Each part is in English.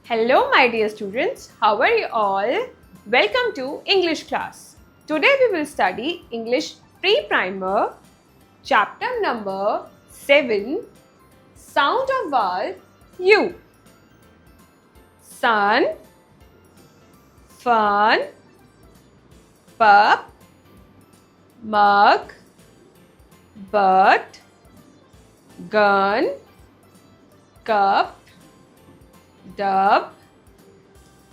Hello my dear students, how are you all? Welcome to English class. Today we will study English Pre-Primer, chapter number 7, Sound of vowel U. Sun, fun, pup, mug, bird, gun, cup, dub,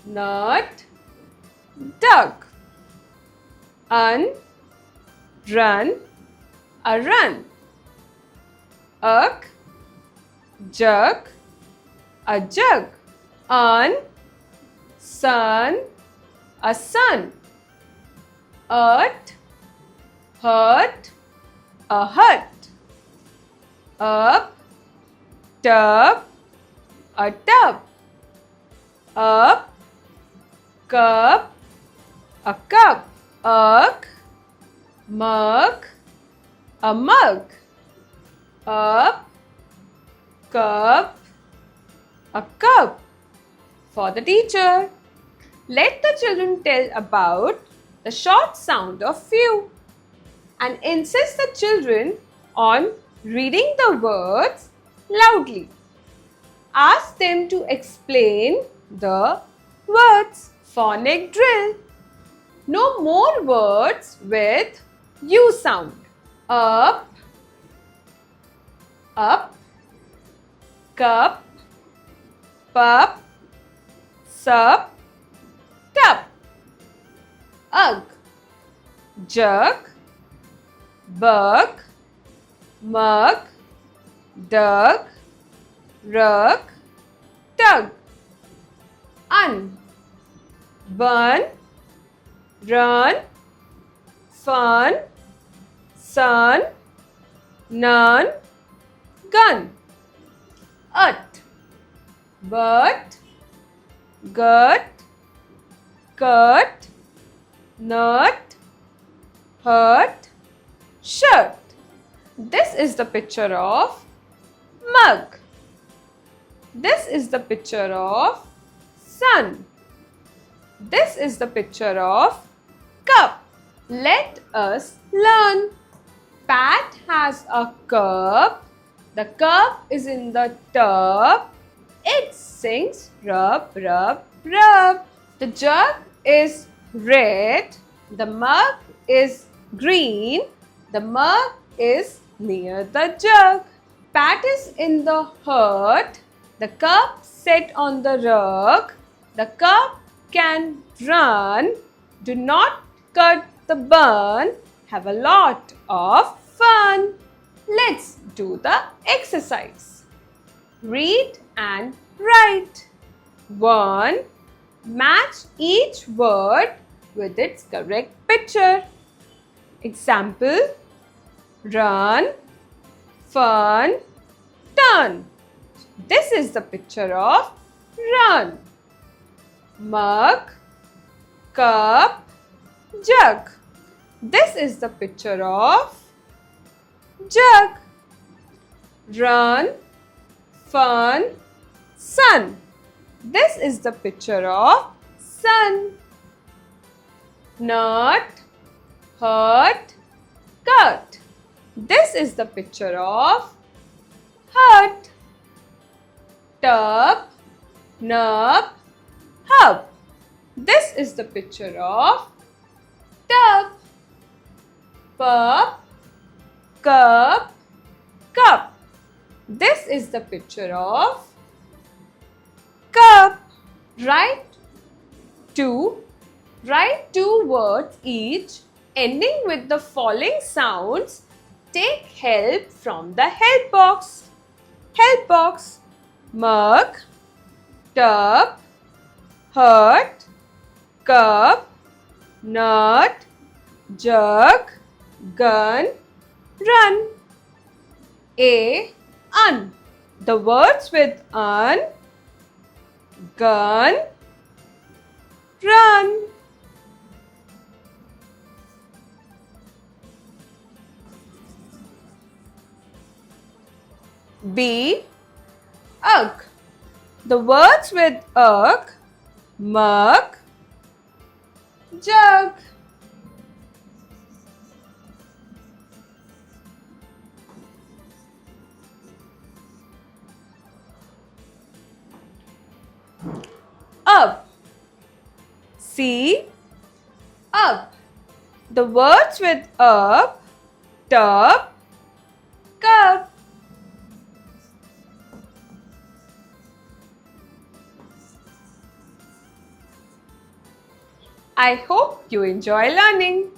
nut, duck, run, a run, jug, a jug, sun, a sun, hurt, a hut, tub, a tub, cup, a cup, mug, a mug, cup, a cup. For the teacher, let the children tell about the short sound of few and insist the children on reading the words loudly. Ask them to explain the words. Phonic drill. No more words with U sound. Up, cup, pup, sup, tup. Jug, bug, mug, dug, rug, tug. Bun, run, fun, sun, none, gun. But, gut, cut, nut, hurt, shirt. This is the picture of mug. This is the picture of sun. This is the picture of cup. Let us learn. Pat has a cup. The cup is in the tub. It sings rub, rub, rub. The jug is red. The mug is green. The mug is near the jug. Pat is in the hut. The cup set on the rug. The cup can run. Do not cut the bun. Have a lot of fun. Let's do the exercise. Read and write. 1. Match each word with its correct picture. Example: run, fun, turn. This is the picture of run. Mug, cup, jug. This is the picture of jug. Run, fun, sun. This is the picture of sun. Nut, hurt, cut. This is the picture of hut. Tub, nub, hub. This is the picture of tub. Pup, cup, cup. This is the picture of cup. Write two words each ending with the following sounds. Take help from the help box. Help box: mug, tub, hut, cup, nut, jug, gun, run. A. The words with gun, run. B. Ugh. The words with ugh, mug, jug. Up. See? Up. The words with up, tub, cup. I hope you enjoy learning.